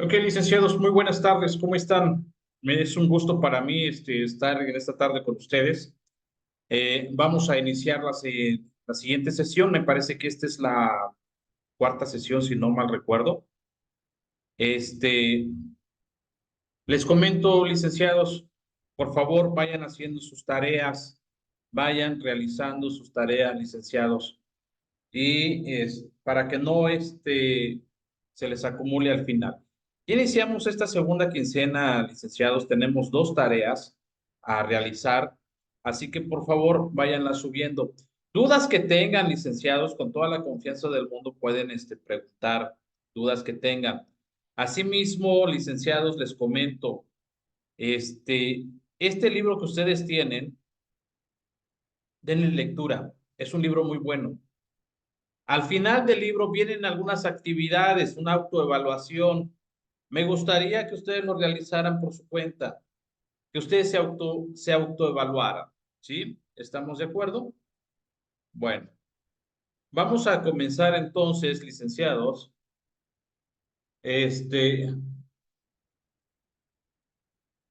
Ok, licenciados, muy buenas tardes, ¿cómo están? Es un gusto para mí estar en esta tarde con ustedes. Vamos a iniciar la siguiente sesión, me parece que esta es la cuarta sesión, si no mal recuerdo. Este, Les comento, licenciados, por favor, vayan haciendo sus tareas, vayan realizando sus tareas, licenciados, y para que no se les acumule al final. Iniciamos esta segunda quincena, licenciados. Tenemos dos tareas a realizar, así que por favor váyanlas subiendo. Dudas que tengan, licenciados, con toda la confianza del mundo pueden preguntar dudas que tengan. Asimismo, licenciados, les comento, este, este libro que ustedes tienen, denle lectura. Es un libro muy bueno. Al final del libro vienen algunas actividades, una autoevaluación. Me gustaría que ustedes lo realizaran por su cuenta, que ustedes se autoevaluaran. ¿Sí? ¿Estamos de acuerdo? Bueno, vamos a comenzar entonces, licenciados. Este,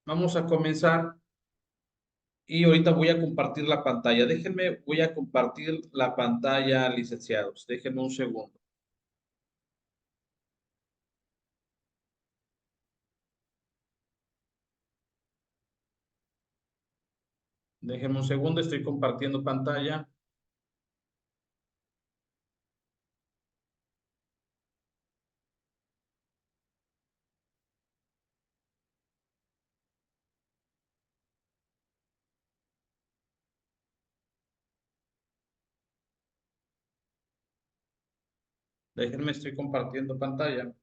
Vamos a comenzar y ahorita voy a compartir la pantalla. Déjenme, voy a compartir la pantalla, licenciados. Déjenme un segundo. Déjenme un segundo, estoy compartiendo pantalla. Déjenme, estoy compartiendo pantalla.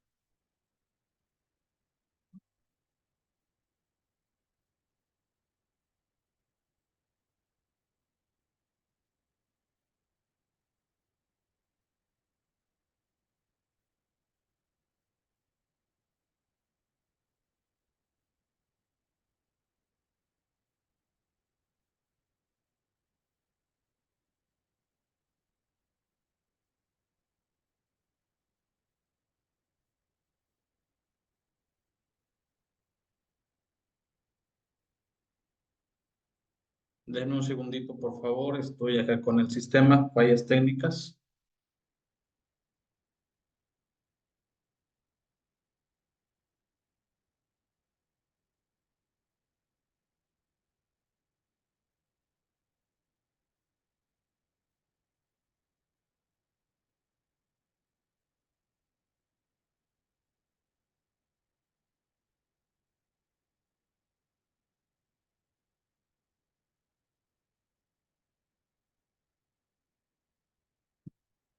Denme un segundito, por favor. Estoy acá con el sistema, fallas técnicas.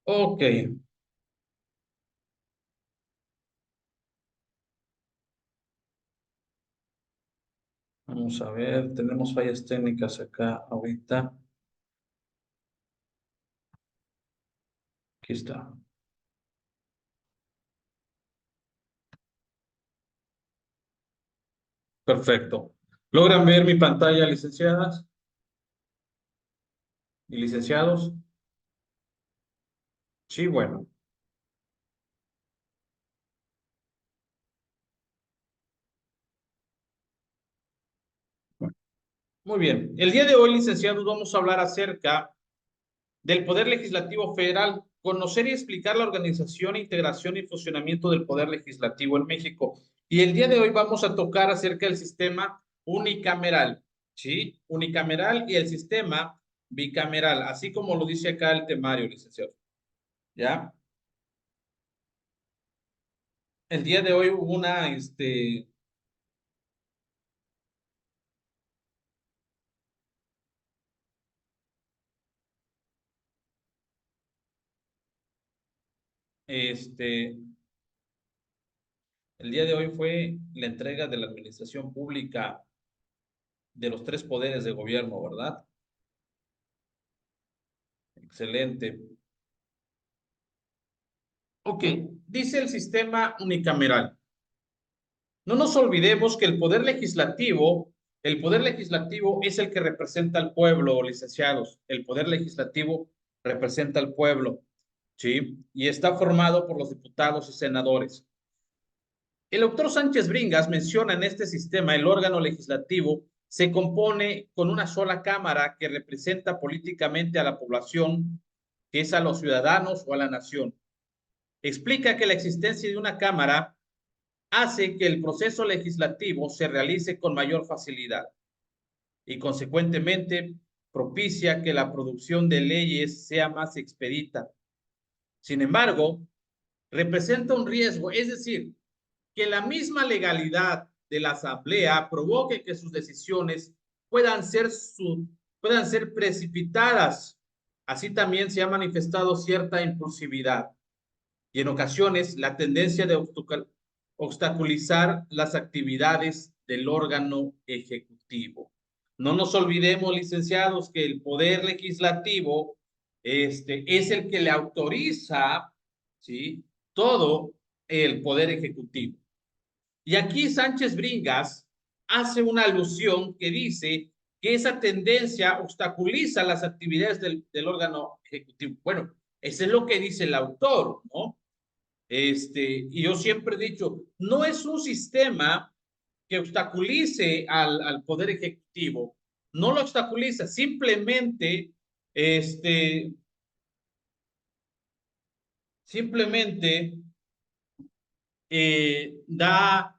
Ok, vamos a ver. Tenemos fallas técnicas acá ahorita. Aquí está. Perfecto. ¿Logran ver mi pantalla, licenciadas y licenciados? Sí, bueno. Muy bien. El día de hoy, licenciados, vamos a hablar acerca del Poder Legislativo Federal, conocer y explicar la organización, integración y funcionamiento del Poder Legislativo en México. Y el día de hoy vamos a tocar acerca del sistema unicameral, ¿sí? Unicameral y el sistema bicameral, así como lo dice acá el temario, licenciado. ¿Ya? El día de hoy hubo este, el día de hoy fue la entrega de la administración pública de los tres poderes de gobierno, ¿verdad? Excelente. Ok, dice el sistema unicameral. No nos olvidemos que el poder legislativo es el que representa al pueblo, licenciados. El poder legislativo representa al pueblo, ¿sí? Y está formado por los diputados y senadores. El doctor Sánchez Bringas menciona en este sistema el órgano legislativo se compone con una sola cámara que representa políticamente a la población, que es a los ciudadanos o a la nación. Explica que la existencia de una cámara hace que el proceso legislativo se realice con mayor facilidad y consecuentemente propicia que la producción de leyes sea más expedita. Sin embargo, representa un riesgo, es decir, que la misma legalidad de la Asamblea provoque que sus decisiones puedan ser precipitadas. Así también se ha manifestado cierta impulsividad y en ocasiones la tendencia de obstaculizar las actividades del órgano ejecutivo. No nos olvidemos, licenciados, que el poder legislativo es el que le autoriza, ¿sí?, todo el poder ejecutivo. Y aquí Sánchez Bringas hace una alusión que dice que esa tendencia obstaculiza las actividades del órgano ejecutivo. Bueno, eso es lo que dice el autor, ¿no? Y yo siempre he dicho, no es un sistema que obstaculice al poder ejecutivo, no lo obstaculiza, simplemente, este, simplemente da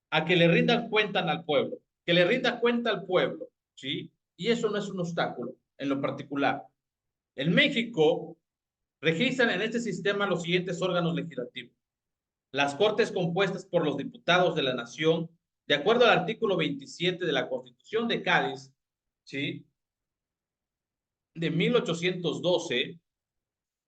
a que le rindan cuenta al pueblo, que le rinda cuenta al pueblo, ¿sí? Y eso no es un obstáculo en lo particular. En México registran en este sistema los siguientes órganos legislativos: las Cortes compuestas por los diputados de la Nación, de acuerdo al artículo 27 de la Constitución de Cádiz, ¿sí?, de 1812,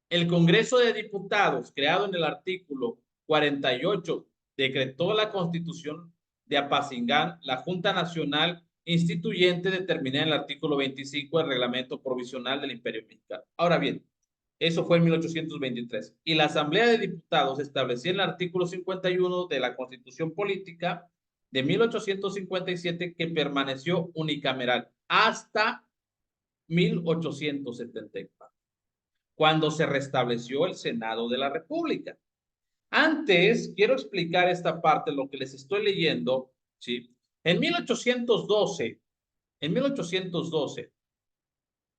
el Congreso de Diputados, creado en el artículo 48, decretó la Constitución de Apatzingán, la Junta Nacional Instituyente determinada en el artículo 25 del Reglamento Provisional del Imperio Mexicano. Ahora bien, eso fue en 1823. Y la Asamblea de Diputados establecía en el artículo 51 de la Constitución Política de 1857 que permaneció unicameral hasta 1874, cuando se restableció el Senado de la República. Antes, quiero explicar esta parte, lo que les estoy leyendo, ¿sí? En 1812,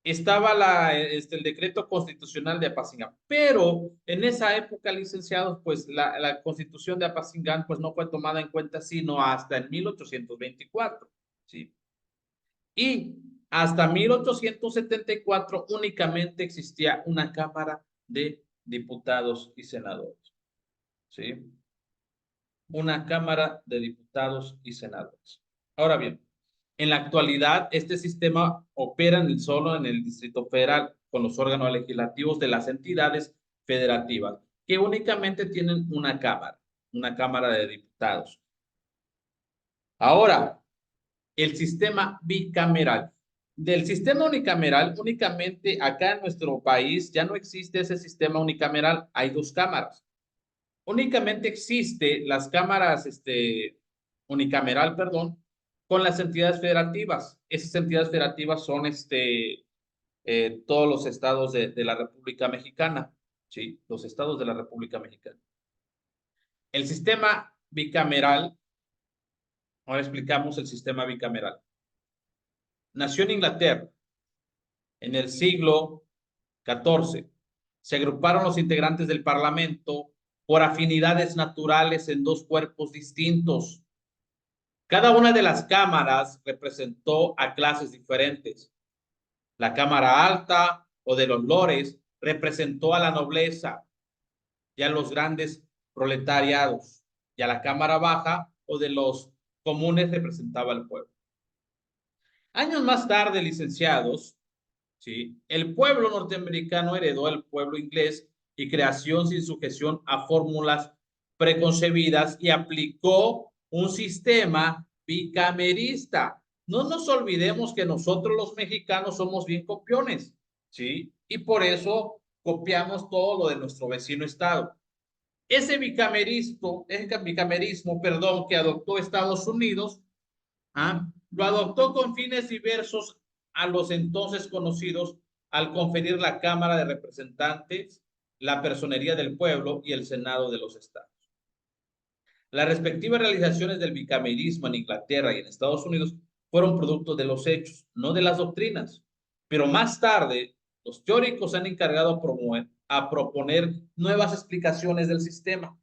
estaba el decreto constitucional de Apatzingán, pero en esa época, licenciados, pues la constitución de Apatzingán pues no fue tomada en cuenta sino hasta en 1824, ¿sí? Y hasta 1874 únicamente existía una Cámara de Diputados y Senadores, ¿sí? Una Cámara de Diputados y Senadores. Ahora bien, en la actualidad, este sistema opera solo en el Distrito Federal con los órganos legislativos de las entidades federativas, que únicamente tienen una Cámara de Diputados. Ahora, el sistema bicameral. Del sistema unicameral, únicamente acá en nuestro país ya no existe ese sistema unicameral, hay dos cámaras. Únicamente existe las cámaras, unicameral, perdón, con las entidades federativas. Esas entidades federativas son todos los estados de la República Mexicana, ¿sí? Los estados de la República Mexicana. El sistema bicameral, ahora explicamos el sistema bicameral. Nació en Inglaterra en el siglo XIV. Se agruparon los integrantes del Parlamento por afinidades naturales en dos cuerpos distintos. Cada una de las cámaras representó a clases diferentes. La Cámara Alta o de los lores representó a la nobleza y a los grandes proletariados, y a la Cámara Baja o de los comunes representaba al pueblo. Años más tarde, licenciados, ¿sí?, el pueblo norteamericano heredó al pueblo inglés y creación sin sujeción a fórmulas preconcebidas y aplicó un sistema bicamerista. No nos olvidemos que nosotros los mexicanos somos bien copiones, ¿sí? Y por eso copiamos todo lo de nuestro vecino estado. Ese bicamerismo, perdón, que adoptó Estados Unidos, lo adoptó con fines diversos a los entonces conocidos al conferir la Cámara de Representantes, la Personería del Pueblo y el Senado de los Estados. Las respectivas realizaciones del bicameralismo en Inglaterra y en Estados Unidos fueron producto de los hechos, no de las doctrinas. Pero más tarde, los teóricos han encargado a proponer nuevas explicaciones del sistema.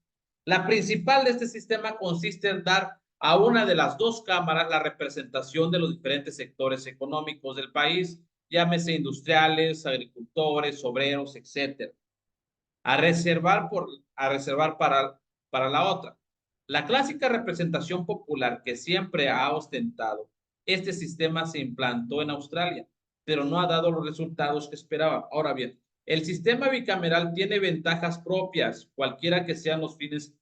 La principal de este sistema consiste en dar a una de las dos cámaras la representación de los diferentes sectores económicos del país, llámese industriales, agricultores, obreros, etcétera, a reservar para la otra. La clásica representación popular que siempre ha ostentado este sistema se implantó en Australia, pero no ha dado los resultados que esperaba. Ahora bien, el sistema bicameral tiene ventajas propias, cualquiera que sean los fines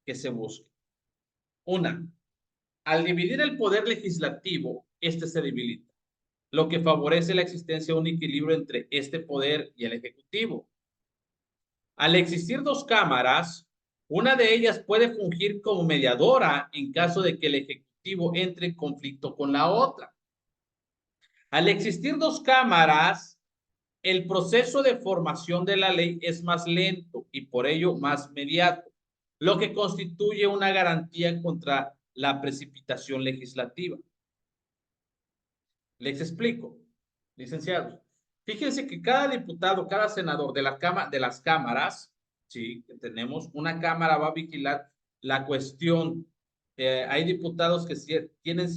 que se busquen. Una, al dividir el poder legislativo, este se debilita, lo que favorece la existencia de un equilibrio entre este poder y el ejecutivo. Al existir dos cámaras, una de ellas puede fungir como mediadora en caso de que el ejecutivo entre en conflicto con la otra. Al existir dos cámaras, el proceso de formación de la ley es más lento y por ello más mediato, lo que constituye una garantía contra la precipitación legislativa. Les explico, licenciados. Fíjense que cada diputado, cada senador de las cámaras, sí, que tenemos, una cámara va a vigilar la cuestión. Hay diputados que tienen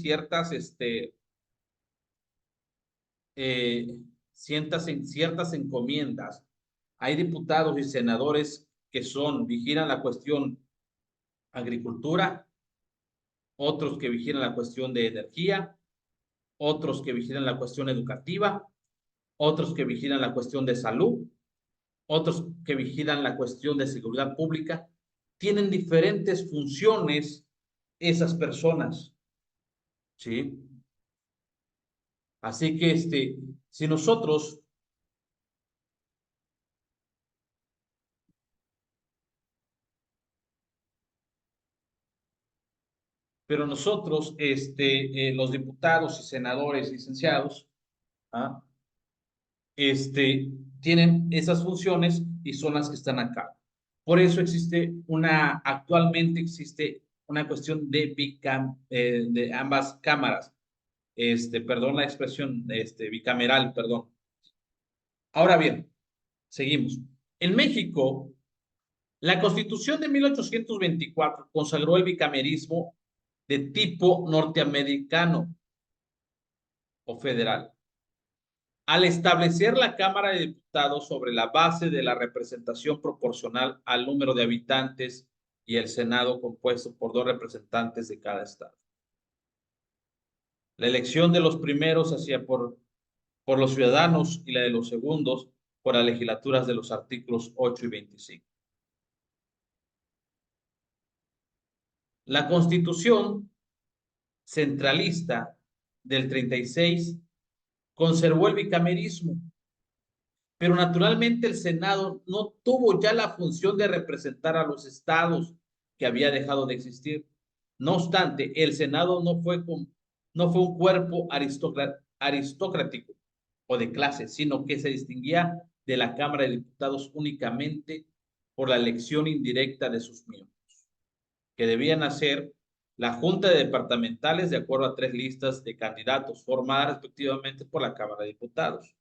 eh, ciertas encomiendas. Hay diputados y senadores que vigilan la cuestión agricultura, otros que vigilan la cuestión de energía, otros que vigilan la cuestión educativa, otros que vigilan la cuestión de salud, otros que vigilan la cuestión de seguridad pública. Tienen diferentes funciones esas personas, ¿sí? Así que si nosotros, pero nosotros, los diputados y senadores licenciados, ¿ah? Tienen esas funciones y son las que están acá. Por eso actualmente existe una cuestión de ambas cámaras. Perdón la expresión, bicameral, perdón. Ahora bien, seguimos. En México, la Constitución de 1824 consagró el bicamerismo de tipo norteamericano o federal, al establecer la Cámara de Diputados sobre la base de la representación proporcional al número de habitantes y el Senado compuesto por dos representantes de cada estado. La elección de los primeros hacía por los ciudadanos y la de los segundos por las legislaturas de los artículos 8 y 25. La Constitución centralista del 36 conservó el bicamerismo, pero naturalmente el Senado no tuvo ya la función de representar a los estados, que había dejado de existir. No obstante, el Senado no fue un cuerpo aristocrático o de clase, sino que se distinguía de la Cámara de Diputados únicamente por la elección indirecta de sus miembros, que debían hacer la Junta de Departamentales de acuerdo a tres listas de candidatos formadas respectivamente por la Cámara de Diputados.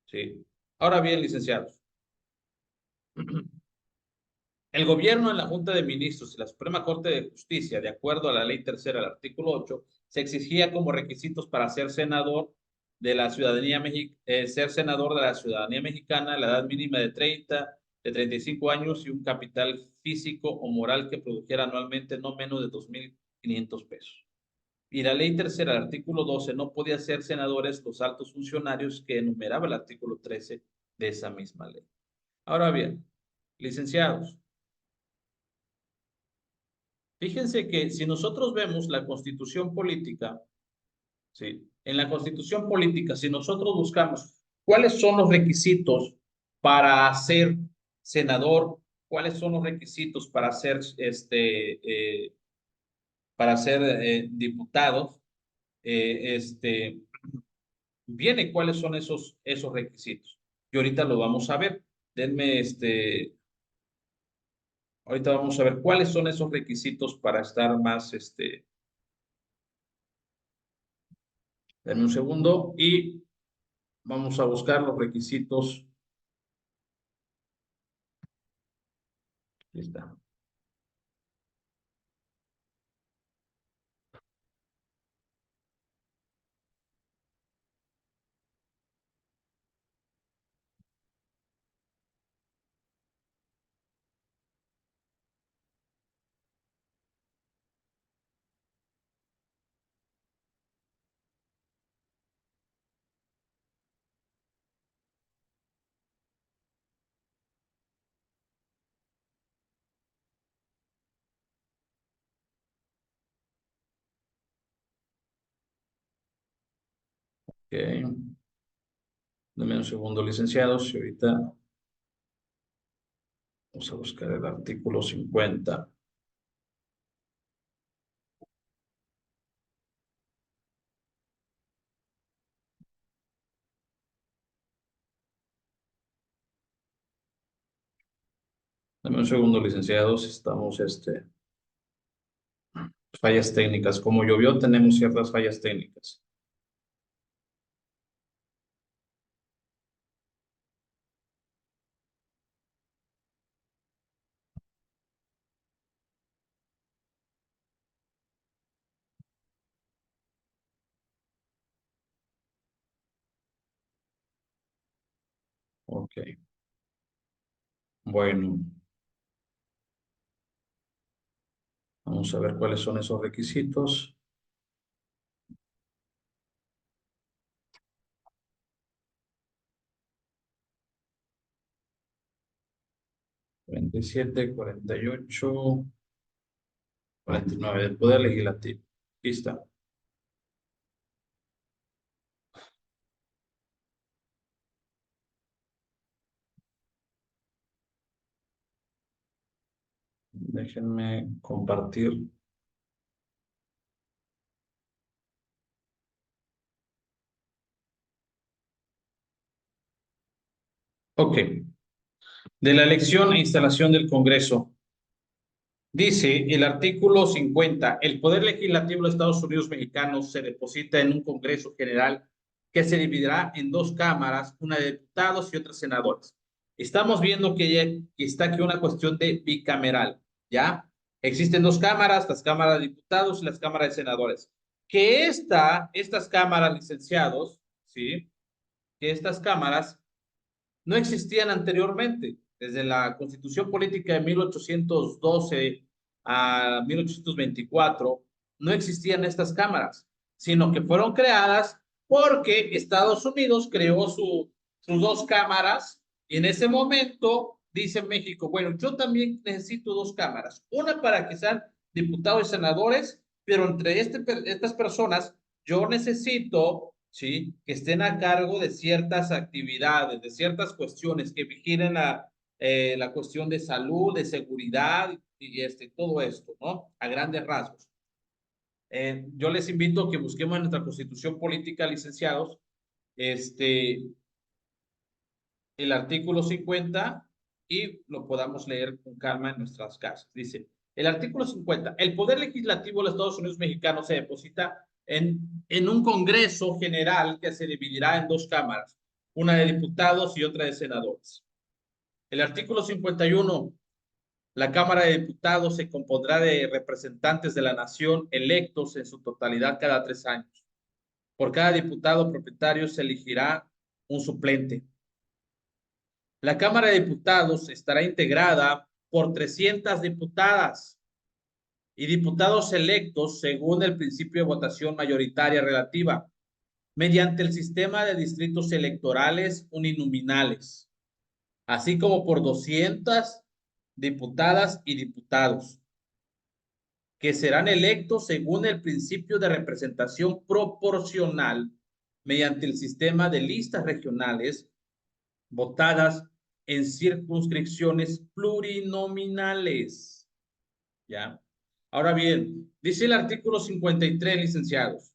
¿Sí? Ahora bien, licenciados, el gobierno en la Junta de Ministros y la Suprema Corte de Justicia, de acuerdo a la Ley Tercera del artículo 8, se exigía como requisitos para ser senador de la ciudadanía mexicana, la edad mínima de 35 años y un capital físico o moral que produjera anualmente no menos de 2.500 pesos. Y la Ley Tercera del artículo 12 no podía ser senadores los altos funcionarios que enumeraba el artículo 13 de esa misma ley. Ahora bien, licenciados, fíjense que si nosotros vemos la constitución política, ¿sí? En la constitución política, si nosotros buscamos cuáles son los requisitos para ser senador, cuáles son los requisitos para ser diputados, viene cuáles son esos requisitos. Y ahorita lo vamos a ver. Denme Ahorita vamos a ver cuáles son esos requisitos para estar más, dame un segundo y vamos a buscar los requisitos. Ahí está. Ok. Dame un segundo, licenciados, y ahorita vamos a buscar el artículo 50. Dame un segundo, licenciados, estamos, fallas técnicas. Como llovió, tenemos ciertas fallas técnicas. Ok, bueno, vamos a ver cuáles son esos requisitos. 47, 48, 49 del Poder Legislativo. Aquí está. Déjenme compartir. Ok, de la elección e instalación del Congreso. Dice el artículo 50, el poder legislativo de los Estados Unidos mexicanos se deposita en un Congreso General que se dividirá en dos cámaras, una de diputados y otra senadores. Estamos viendo que está aquí una cuestión de bicameral, ¿ya? Existen dos cámaras, las cámaras de diputados y las cámaras de senadores. Que estas cámaras, licenciados, ¿sí? Que estas cámaras no existían anteriormente. Desde la Constitución Política de 1812 a 1824, no existían estas cámaras, sino que fueron creadas porque Estados Unidos creó sus dos cámaras y en ese momento dice México, bueno, yo también necesito dos cámaras, una para que sean diputados y senadores, pero entre estas personas yo necesito, ¿sí?, que estén a cargo de ciertas actividades, de ciertas cuestiones que vigilen la cuestión de salud, de seguridad y todo esto, ¿no? A grandes rasgos. Yo les invito a que busquemos en nuestra Constitución Política, licenciados, el artículo 50 y lo podamos leer con calma en nuestras casas. Dice, el artículo 50, el Poder Legislativo de los Estados Unidos Mexicanos se deposita en un Congreso General que se dividirá en dos cámaras, una de diputados y otra de senadores. El artículo 51, la Cámara de Diputados se compondrá de representantes de la nación electos en su totalidad cada 3 años. Por cada diputado propietario se elegirá un suplente. La Cámara de Diputados estará integrada por 300 diputadas y diputados electos según el principio de votación mayoritaria relativa, mediante el sistema de distritos electorales uninominales, así como por 200 diputadas y diputados, que serán electos según el principio de representación proporcional mediante el sistema de listas regionales votadas en circunscripciones plurinominales. ¿Ya? Ahora bien, dice el artículo 53, licenciados,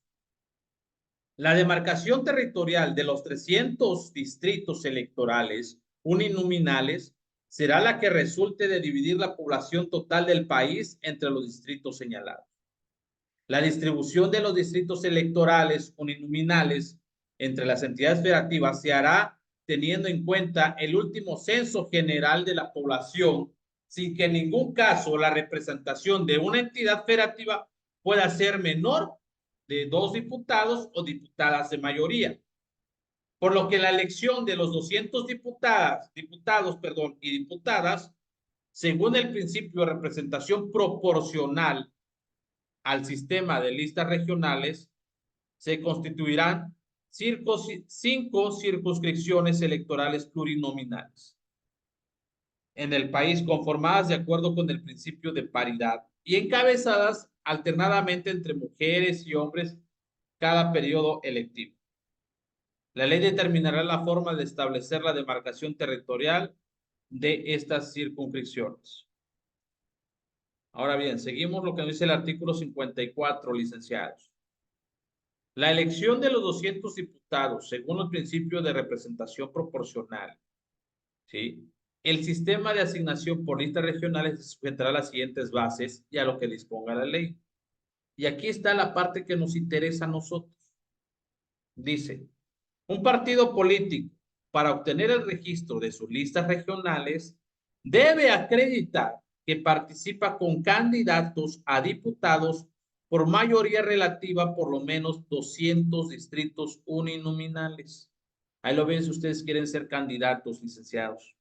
la demarcación territorial de los 300 distritos electorales uninominales será la que resulte de dividir la población total del país entre los distritos señalados. La distribución de los distritos electorales uninominales entre las entidades federativas se hará teniendo en cuenta el último censo general de la población, sin que en ningún caso la representación de una entidad federativa pueda ser menor de 2 diputados o diputadas de mayoría. Por lo que la elección de los 200 diputados y diputadas, según el principio de representación proporcional al sistema de listas regionales, se constituirán 5 circunscripciones electorales plurinominales en el país, conformadas de acuerdo con el principio de paridad y encabezadas alternadamente entre mujeres y hombres cada periodo electivo. La ley determinará la forma de establecer la demarcación territorial de estas circunscripciones. Ahora bien, seguimos lo que dice el artículo 54, licenciados. La elección de los 200 diputados, según el principio de representación proporcional, ¿sí? El sistema de asignación por listas regionales se sujetará a las siguientes bases y a lo que disponga la ley. Y aquí está la parte que nos interesa a nosotros. Dice, un partido político, para obtener el registro de sus listas regionales, debe acreditar que participa con candidatos a diputados por mayoría relativa por lo menos 200 distritos uninominales. Ahí lo ven si ustedes quieren ser candidatos, licenciados.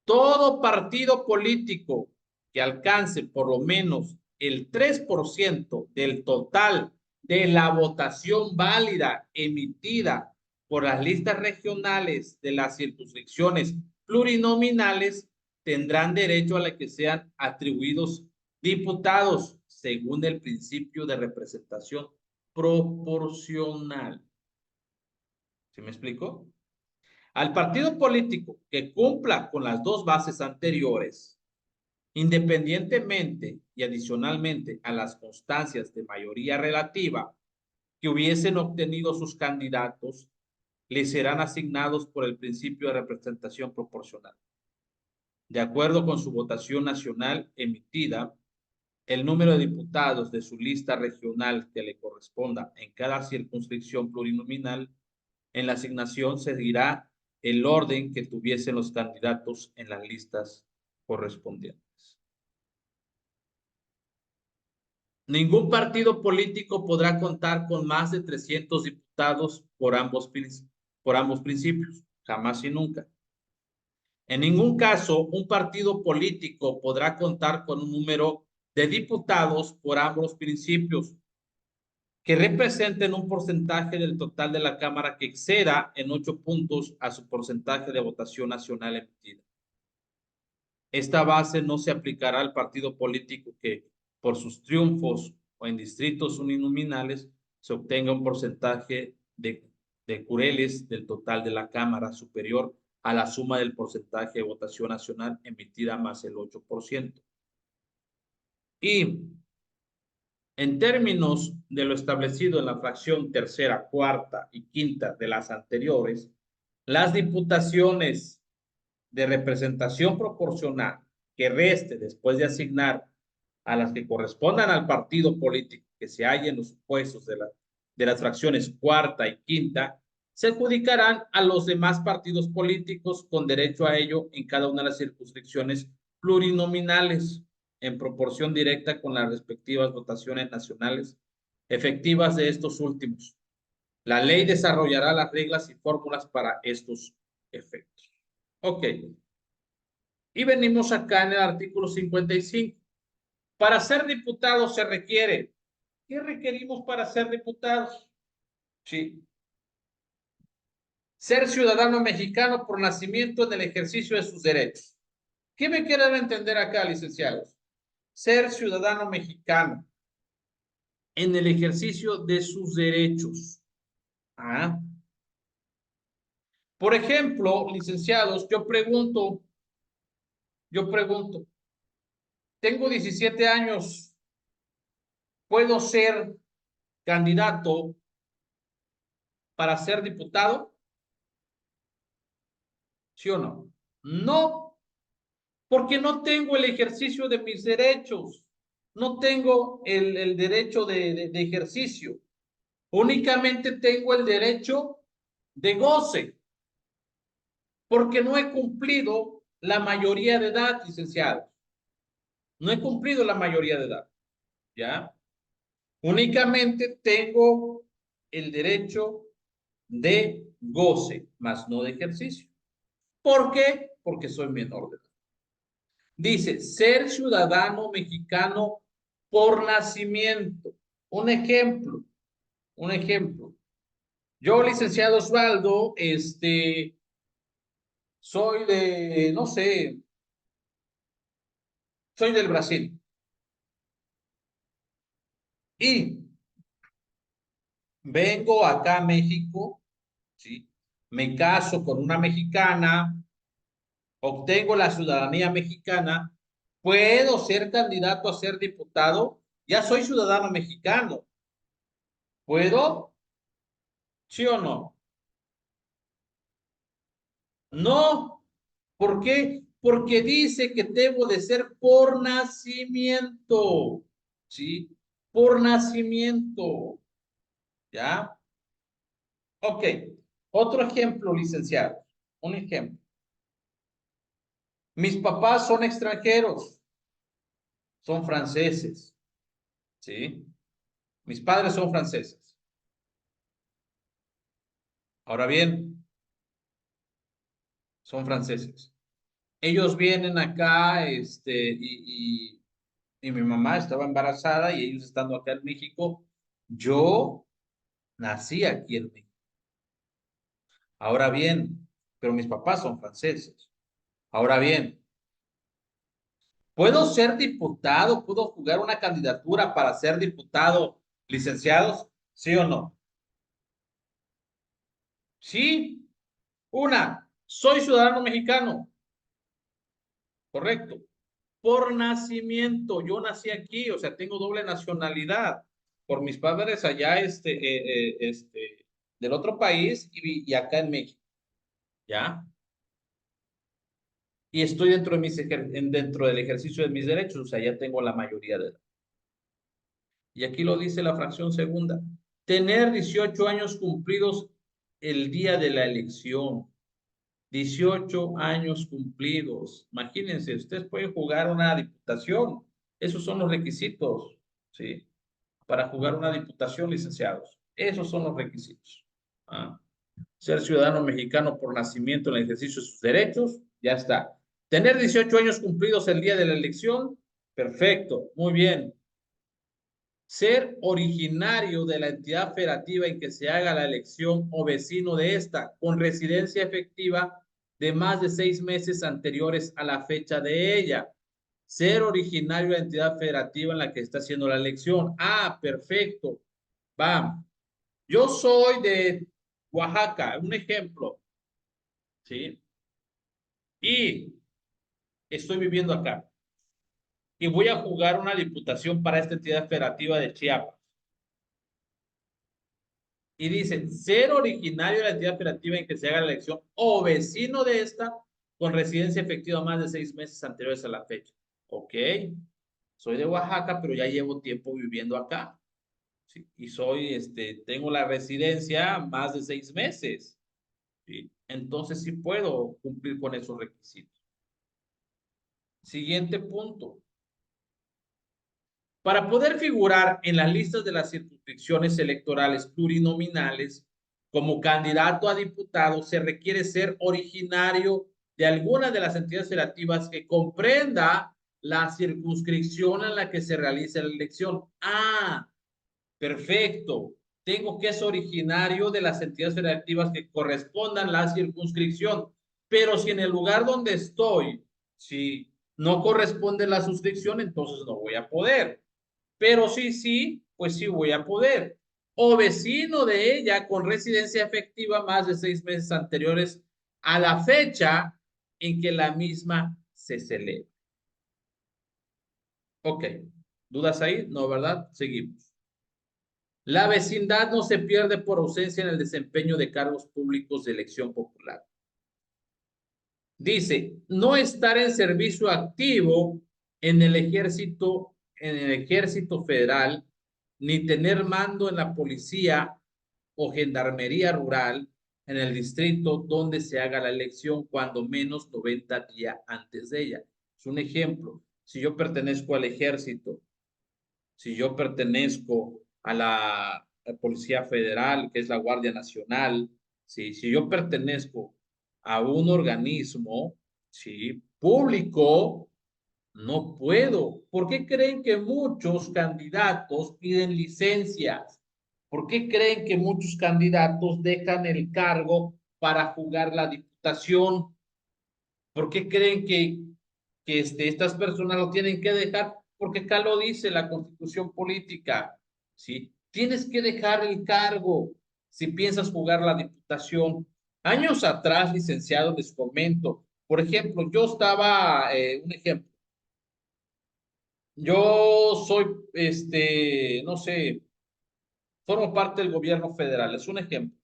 Todo partido político que alcance por lo menos el 3% del total de la votación válida emitida por las listas regionales de las circunscripciones plurinominales tendrán derecho a la que sean atribuidos diputados según el principio de representación proporcional. ¿Sí me explico? Al partido político que cumpla con las dos bases anteriores, independientemente y adicionalmente a las constancias de mayoría relativa que hubiesen obtenido sus candidatos, les serán asignados por el principio de representación proporcional. De acuerdo con su votación nacional emitida, el número de diputados de su lista regional que le corresponda en cada circunscripción plurinominal, en la asignación seguirá el orden que tuviesen los candidatos en las listas correspondientes. Ningún partido político podrá contar con más de 300 diputados por ambos principios, jamás y nunca. En ningún caso, un partido político podrá contar con un número de diputados por ambos principios que representen un porcentaje del total de la Cámara que exceda en 8 puntos a su porcentaje de votación nacional emitida. Esta base no se aplicará al partido político que, por sus triunfos o en distritos uninominales, se obtenga un porcentaje de curules del total de la Cámara superior a la suma del porcentaje de votación nacional emitida más el 8%. Y en términos de lo establecido en la fracción tercera, cuarta y quinta de las anteriores, las diputaciones de representación proporcional que reste después de asignar a las que correspondan al partido político que se halle en los supuestos de las fracciones cuarta y quinta, se adjudicarán a los demás partidos políticos con derecho a ello en cada una de las circunscripciones plurinominales en proporción directa con las respectivas votaciones nacionales efectivas de estos últimos. La ley desarrollará las reglas y fórmulas para estos efectos. Ok. Y venimos acá en el artículo 55. Para ser diputado se requiere. ¿Qué requerimos para ser diputados? Sí. Ser ciudadano mexicano por nacimiento en el ejercicio de sus derechos. ¿Qué me quieren entender acá, licenciados? Ser ciudadano mexicano en el ejercicio de sus derechos. Ah. Por ejemplo, licenciados, yo pregunto, tengo 17 años, ¿puedo ser candidato para ser diputado? ¿Sí o no? No Porque no tengo el ejercicio de mis derechos. No tengo el derecho de ejercicio. Únicamente tengo el derecho de goce, porque no he cumplido la mayoría de edad, licenciado. No he cumplido la mayoría de edad, ¿ya? Únicamente tengo el derecho de goce, más no de ejercicio. ¿Por qué? Porque soy menor de edad. Dice, ser ciudadano mexicano por nacimiento. Un ejemplo, un ejemplo. Yo, licenciado Osvaldo, soy de, no sé, soy del Brasil. Y vengo acá a México, ¿sí? Me caso con una mexicana, obtengo la ciudadanía mexicana, puedo ser candidato a ser diputado, ya soy ciudadano mexicano. ¿Puedo? ¿Sí o no? No. ¿Por qué? Porque dice que debo de ser por nacimiento, ¿sí? Por nacimiento, ¿ya? Ok. Otro ejemplo, licenciado. Un ejemplo. Mis papás son extranjeros, son franceses, ¿sí? Mis padres son franceses. Ahora bien, son franceses. Ellos vienen acá, y mi mamá estaba embarazada y ellos estando acá en México, yo nací aquí en México. Ahora bien, pero mis papás son franceses. Ahora bien, ¿puedo ser diputado? ¿Puedo jugar una candidatura para ser diputado, licenciados? ¿Sí o no? Sí. Una, soy ciudadano mexicano, correcto. Por nacimiento, yo nací aquí, o sea, tengo doble nacionalidad por mis padres allá, del otro país y acá en México, ¿ya? Y estoy dentro de dentro del ejercicio de mis derechos, o sea, ya tengo la mayoría de edad. Y aquí lo dice la fracción segunda, tener 18 años cumplidos el día de la elección. 18 años cumplidos. Imagínense, ustedes pueden jugar una diputación. Esos son los requisitos, ¿sí? Para jugar una diputación, licenciados. Esos son los requisitos. ¿Ah? Ser ciudadano mexicano por nacimiento en el ejercicio de sus derechos, ya está. Tener 18 años cumplidos el día de la elección, perfecto, muy bien. Ser originario de la entidad federativa en que se haga la elección o vecino de esta, con residencia efectiva de más de 6 meses anteriores a la fecha de ella. Ser originario de la entidad federativa en la que está haciendo la elección. Ah, perfecto. Vamos. Yo soy de Oaxaca, un ejemplo, ¿sí? Y estoy viviendo acá. Y voy a jugar una diputación para esta entidad federativa de Chiapas. Y dice, ser originario de la entidad federativa en que se haga la elección o vecino de esta con residencia efectiva más de 6 meses anteriores a la fecha. Ok, soy de Oaxaca, pero ya llevo tiempo viviendo acá. ¿Sí? Y tengo la residencia más de 6 meses. ¿Sí? Entonces sí puedo cumplir con esos requisitos. Siguiente punto. Para poder figurar en las listas de las circunscripciones electorales plurinominales como candidato a diputado, se requiere ser originario de alguna de las entidades federativas que comprenda la circunscripción en la que se realiza la elección. Ah, perfecto. Tengo que ser originario de las entidades federativas que correspondan a la circunscripción. Pero si en el lugar donde estoy, si no corresponde la suscripción, entonces no voy a poder. Pero sí, pues sí voy a poder. O vecino de ella con residencia efectiva más de 6 meses anteriores a la fecha en que la misma se celebra. Ok, ¿dudas ahí? No, ¿verdad? Seguimos. La vecindad no se pierde por ausencia en el desempeño de cargos públicos de elección popular. Dice, no estar en servicio activo en el ejército federal, ni tener mando en la policía o gendarmería rural en el distrito donde se haga la elección, cuando menos 90 días antes de ella. Es un ejemplo. Si yo pertenezco al ejército, si yo pertenezco a la Policía Federal, que es la Guardia Nacional, ¿sí? Si yo pertenezco a un organismo, ¿sí? Público, no puedo. ¿Por qué creen que muchos candidatos piden licencias? ¿Por qué creen que muchos candidatos dejan el cargo para jugar la diputación? ¿Por qué creen que estas personas lo tienen que dejar? Porque acá lo dice la Constitución política, ¿sí? Tienes que dejar el cargo si piensas jugar la diputación. Años atrás, licenciado, les comento, por ejemplo, yo estaba, un ejemplo, yo soy, no sé, formo parte del gobierno federal, es un ejemplo.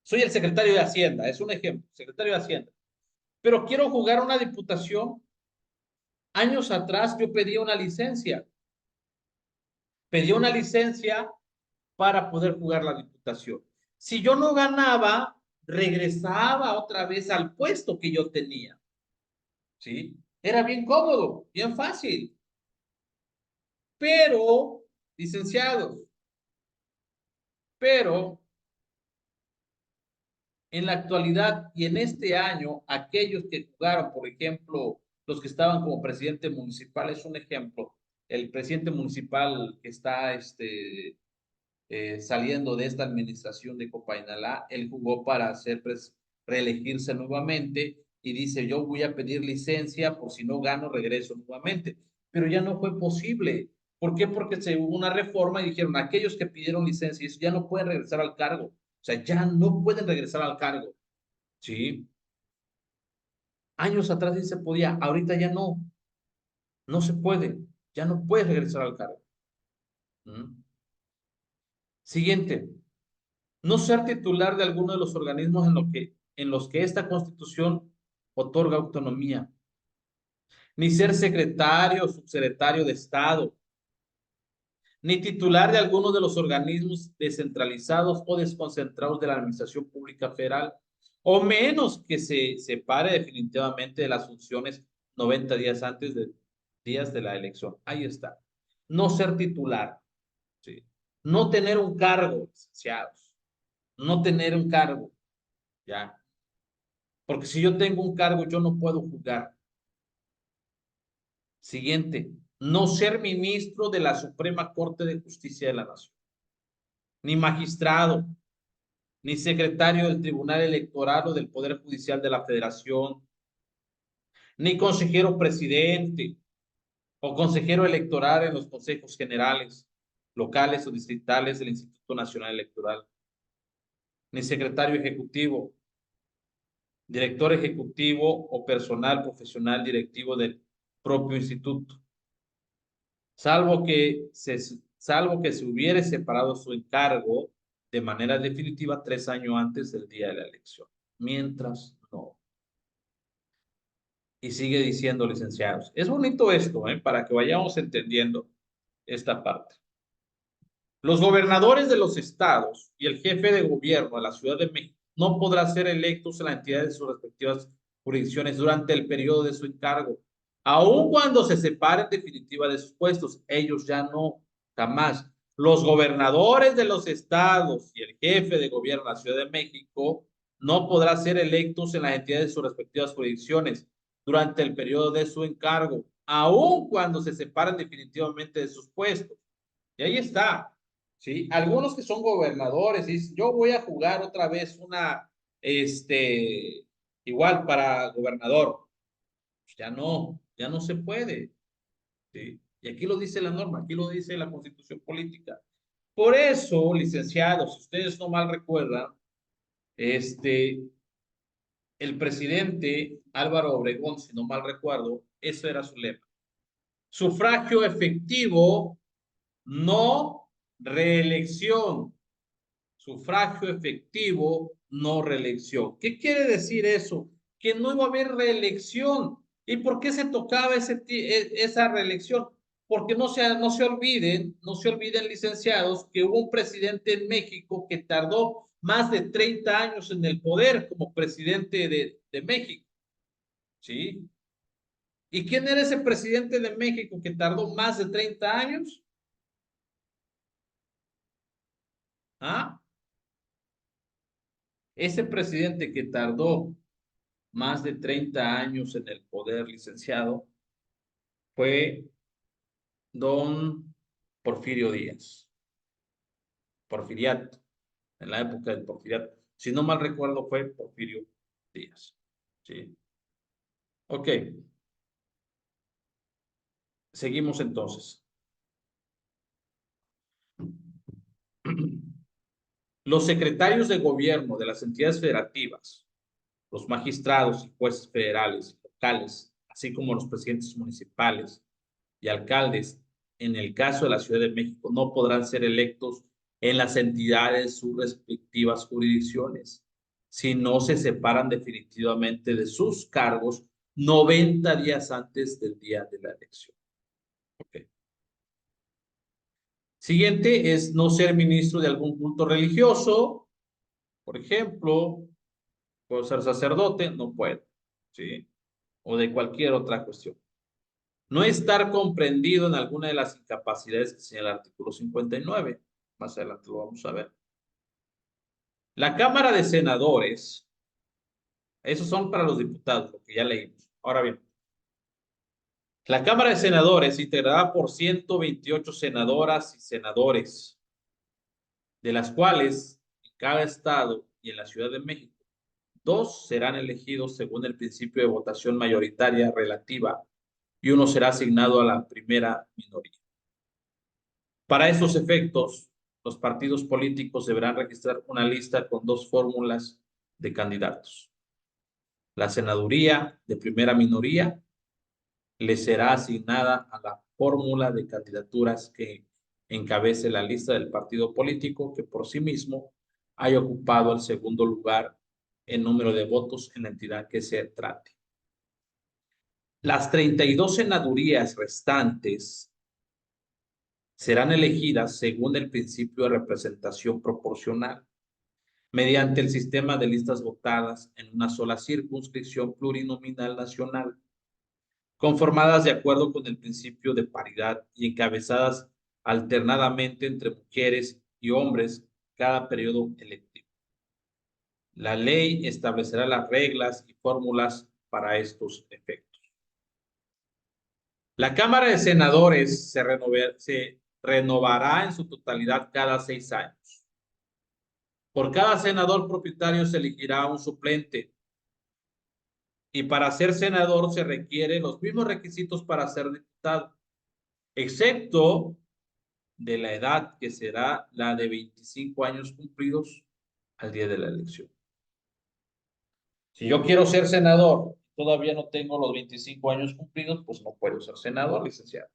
Soy el secretario de Hacienda, es un ejemplo, secretario de Hacienda, pero quiero jugar una diputación. Años atrás yo pedí una licencia para poder jugar la diputación. Si yo no ganaba, regresaba otra vez al puesto que yo tenía, ¿sí? Era bien cómodo, bien fácil, pero, licenciados, pero en la actualidad y en este año, aquellos que jugaron, por ejemplo, los que estaban como presidente municipal, es un ejemplo, el presidente municipal que está, saliendo de esta administración de Copainalá, él jugó para hacer reelegirse nuevamente y dice, yo voy a pedir licencia por si no gano, regreso nuevamente. Pero ya no fue posible. ¿Por qué? Porque se hubo una reforma y dijeron, aquellos que pidieron licencia ya no pueden regresar al cargo. O sea, ya no pueden regresar al cargo. ¿Sí? Años atrás sí se podía, ahorita ya no, no se puede. Ya no puedes regresar al cargo. ¿Mm? Siguiente. No ser titular de alguno de los organismos en los que esta Constitución otorga autonomía, ni ser secretario o subsecretario de Estado, ni titular de alguno de los organismos descentralizados o desconcentrados de la Administración Pública Federal, o menos que se separe definitivamente de las funciones 90 días antes de días de la elección. Ahí está. No ser titular, ¿sí? No tener un cargo, licenciados, no tener un cargo, ¿ya? Porque si yo tengo un cargo, yo no puedo jugar. Siguiente, no ser ministro de la Suprema Corte de Justicia de la Nación, ni magistrado, ni secretario del Tribunal Electoral o del Poder Judicial de la Federación, ni consejero presidente o consejero electoral en los consejos generales, locales o distritales del Instituto Nacional Electoral, ni secretario ejecutivo, director ejecutivo o personal profesional directivo del propio instituto, salvo que se hubiere separado su encargo de manera definitiva 3 años antes del día de la elección. Mientras no. Y sigue diciendo, licenciados. Es bonito esto, para que vayamos entendiendo esta parte. Los gobernadores de los estados y el jefe de gobierno de la Ciudad de México no podrán ser electos en la entidad de sus respectivas jurisdicciones durante el periodo de su encargo, aun cuando se separen definitiva de sus puestos. Ellos ya no, jamás. Los gobernadores de los estados y el jefe de gobierno de la Ciudad de México no podrán ser electos en las entidades de sus respectivas jurisdicciones durante el periodo de su encargo, aun cuando se separen definitivamente de sus puestos. Y ahí está. ¿Sí? Algunos que son gobernadores dicen, yo voy a jugar otra vez igual para gobernador. Pues ya no se puede. ¿Sí? Y aquí lo dice la norma, aquí lo dice la Constitución política. Por eso, licenciados, si ustedes no mal recuerdan, el presidente Álvaro Obregón, si no mal recuerdo, eso era su lema. Sufragio efectivo, no reelección. Sufragio efectivo, no reelección. ¿Qué quiere decir eso? que no iba a haber reelección. ¿Y por qué se tocaba esa reelección? Porque no se olviden, licenciados, que hubo un presidente en México que tardó más de 30 años en el poder como presidente de México, ¿sí? ¿Y quién era ese presidente de México que tardó más de 30 años? ¿Ah? Ese presidente que tardó más de 30 años en el poder, licenciado, fue don Porfirio Díaz, Porfiriato, en la época del Porfiriato. Si no mal recuerdo, fue Porfirio Díaz. ¿Sí? Ok, seguimos entonces. Los secretarios de gobierno de las entidades federativas, los magistrados y jueces federales y locales, así como los presidentes municipales y alcaldes, en el caso de la Ciudad de México, no podrán ser electos en las entidades de sus respectivas jurisdicciones si no se separan definitivamente de sus cargos 90 días antes del día de la elección. Okay. Siguiente es no ser ministro de algún culto religioso, por ejemplo, puedo ser sacerdote, no puedo, ¿sí? O de cualquier otra cuestión. No estar comprendido en alguna de las incapacidades que señala el artículo 59. Más adelante lo vamos a ver. La Cámara de Senadores, esos son para los diputados, lo que ya leímos. Ahora bien, la Cámara de Senadores integrada por 128 senadoras y senadores, de las cuales en cada estado y en la Ciudad de México, 2 serán elegidos según el principio de votación mayoritaria relativa y uno será asignado a la primera minoría. Para estos efectos, los partidos políticos deberán registrar una lista con 2 fórmulas de candidatos. La senaduría de primera minoría le será asignada a la fórmula de candidaturas que encabece la lista del partido político que por sí mismo haya ocupado el segundo lugar en número de votos en la entidad que se trate. Las 32 senadurías restantes serán elegidas según el principio de representación proporcional, mediante el sistema de listas votadas en una sola circunscripción plurinominal nacional, conformadas de acuerdo con el principio de paridad y encabezadas alternadamente entre mujeres y hombres cada periodo electivo. La ley establecerá las reglas y fórmulas para estos efectos. La Cámara de Senadores se renovará en su totalidad cada 6 años. Por cada senador propietario se elegirá un suplente. Y para ser senador se requieren los mismos requisitos para ser diputado, excepto de la edad que será la de 25 años cumplidos al día de la elección. Si yo quiero ser senador, todavía no tengo los 25 años cumplidos, pues no puedo ser senador, licenciado.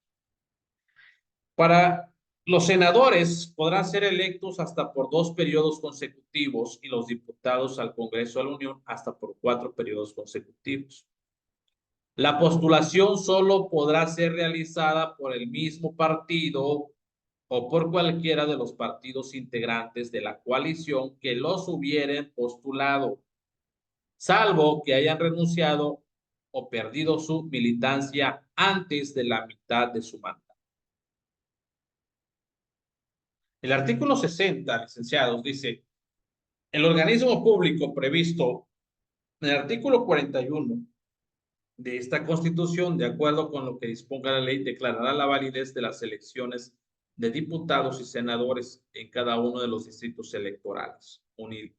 Para los senadores podrán ser electos hasta por 2 periodos consecutivos y los diputados al Congreso de la Unión hasta por 4 periodos consecutivos. La postulación solo podrá ser realizada por el mismo partido o por cualquiera de los partidos integrantes de la coalición que los hubieren postulado, salvo que hayan renunciado o perdido su militancia antes de la mitad de su mandato. El artículo 60, licenciados, dice, el organismo público previsto en el artículo 41 de esta Constitución, de acuerdo con lo que disponga la ley, declarará la validez de las elecciones de diputados y senadores en cada uno de los distritos electorales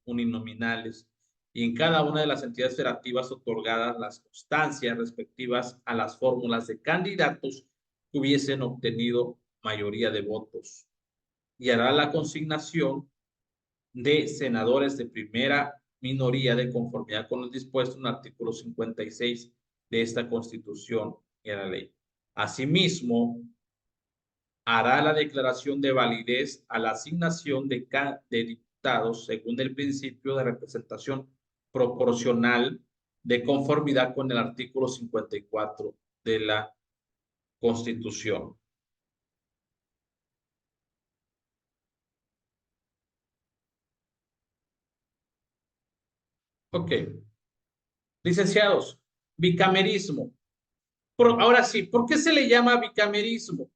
uninominales y en cada una de las entidades federativas otorgadas las constancias respectivas a las fórmulas de candidatos que hubiesen obtenido mayoría de votos y hará la consignación de senadores de primera minoría de conformidad con lo dispuesto en el artículo 56 de esta Constitución y la ley. Asimismo, hará la declaración de validez a la asignación de diputados según el principio de representación proporcional de conformidad con el artículo 54 de la Constitución. Ok. Licenciados, bicamerismo. Ahora sí, ¿por qué se le llama bicamerismo?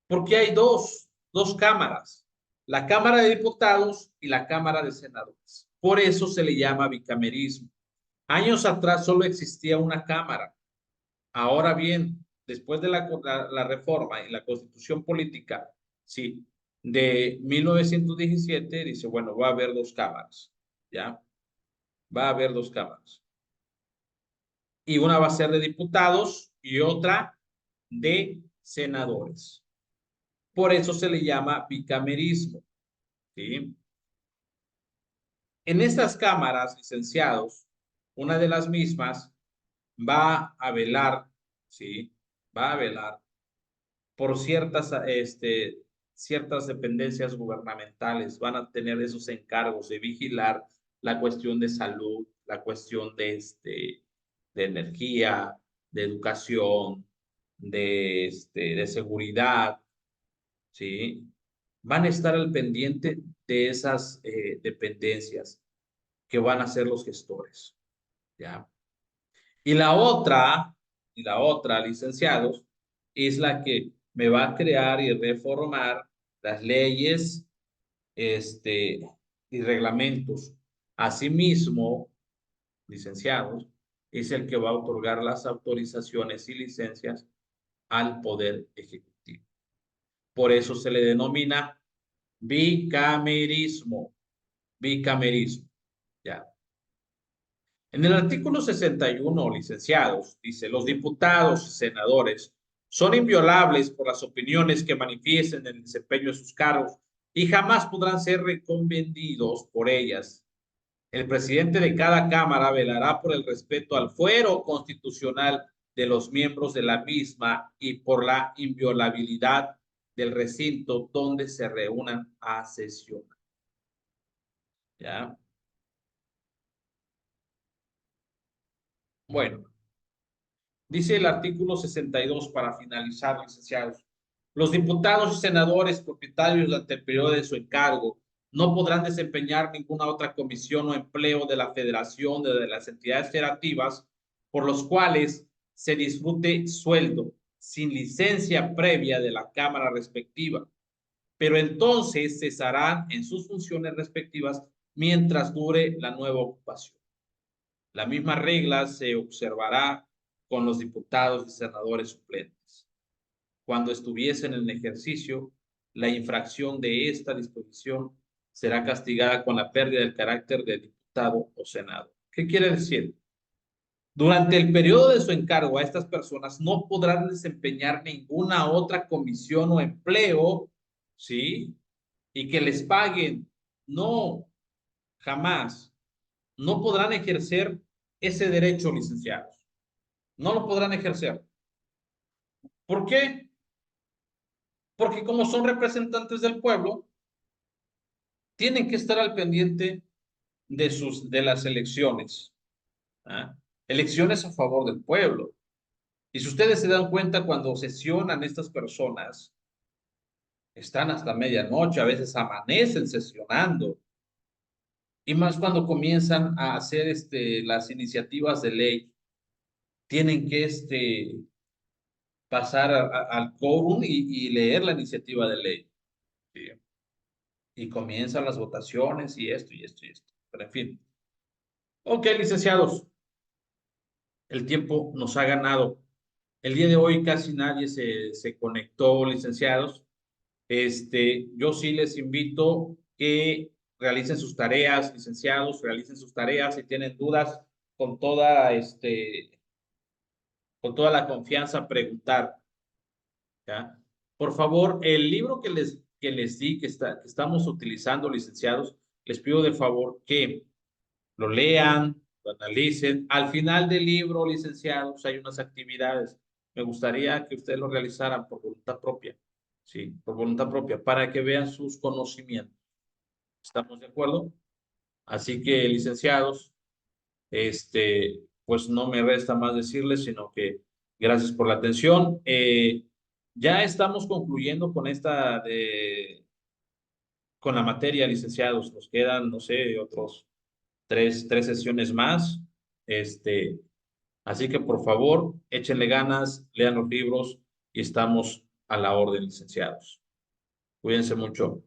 Porque hay dos cámaras, la Cámara de Diputados y la Cámara de Senadores. Por eso se le llama bicamerismo. Años atrás solo existía una cámara. Ahora bien, después de la reforma y la constitución política, sí, de 1917, dice, bueno, va a haber dos cámaras, ¿ya? Va a haber dos cámaras. Y una va a ser de diputados y otra de senadores. Por eso se le llama bicamerismo, ¿sí? En estas cámaras, licenciados, una de las mismas va a velar, ¿sí? Va a velar por ciertas dependencias gubernamentales, van a tener esos encargos de vigilar la cuestión de salud, la cuestión de energía, de educación, de seguridad, ¿sí? Van a estar al pendiente de esas dependencias que van a ser los gestores, ¿ya? Y la otra, licenciados, es la que me va a crear y reformar las leyes, y reglamentos. Asimismo, licenciados, es el que va a otorgar las autorizaciones y licencias al Poder Ejecutivo. Por eso se le denomina bicamerismo, bicamerismo, ¿ya? En el artículo 61, licenciados, dice, los diputados y senadores son inviolables por las opiniones que manifiesten en el desempeño de sus cargos y jamás podrán ser reconvenidos por ellas. El presidente de cada cámara velará por el respeto al fuero constitucional de los miembros de la misma y por la inviolabilidad del recinto donde se reúnan a sesionar. ¿Ya? Bueno, dice el artículo 62 para finalizar, licenciados. Los diputados y senadores propietarios durante el periodo de su encargo no podrán desempeñar ninguna otra comisión o empleo de la federación de las entidades federativas por los cuales se disfrute sueldo sin licencia previa de la Cámara respectiva, pero entonces cesarán en sus funciones respectivas mientras dure la nueva ocupación. La misma regla se observará con los diputados y senadores suplentes. Cuando estuviesen en ejercicio, la infracción de esta disposición será castigada con la pérdida del carácter de diputado o senado. ¿Qué quiere decir? Durante el periodo de su encargo a estas personas no podrán desempeñar ninguna otra comisión o empleo, ¿sí? Y que les paguen. No, jamás. No podrán ejercer ese derecho, licenciados. No lo podrán ejercer. ¿Por qué? Porque como son representantes del pueblo, tienen que estar al pendiente de las elecciones. ¿Ah? Elecciones a favor del pueblo. Y si ustedes se dan cuenta, cuando sesionan estas personas, están hasta medianoche, a veces amanecen sesionando. Y más cuando comienzan a hacer las iniciativas de ley, tienen que pasar al quórum y leer la iniciativa de ley. ¿Sí? Y comienzan las votaciones y esto y esto y esto. Pero en fin. Ok, licenciados, el tiempo nos ha ganado. El día de hoy casi nadie se conectó, licenciados. Yo sí les invito que realicen sus tareas, licenciados, realicen sus tareas. Si tienen dudas, con con toda la confianza, preguntar. ¿Ya? Por favor, el libro que les di, que estamos utilizando, licenciados, les pido de favor que lo lean, lo analicen. Al final del libro, licenciados, hay unas actividades. Me gustaría que ustedes lo realizaran por voluntad propia, sí, por voluntad propia, para que vean sus conocimientos. ¿Estamos de acuerdo? Así que, licenciados, Pues no me resta más decirles, sino que gracias por la atención. Ya estamos concluyendo con con la materia, licenciados. Nos quedan, no sé, otros tres sesiones más. Este, Así que por favor, échenle ganas, lean los libros y estamos a la orden, licenciados. Cuídense mucho.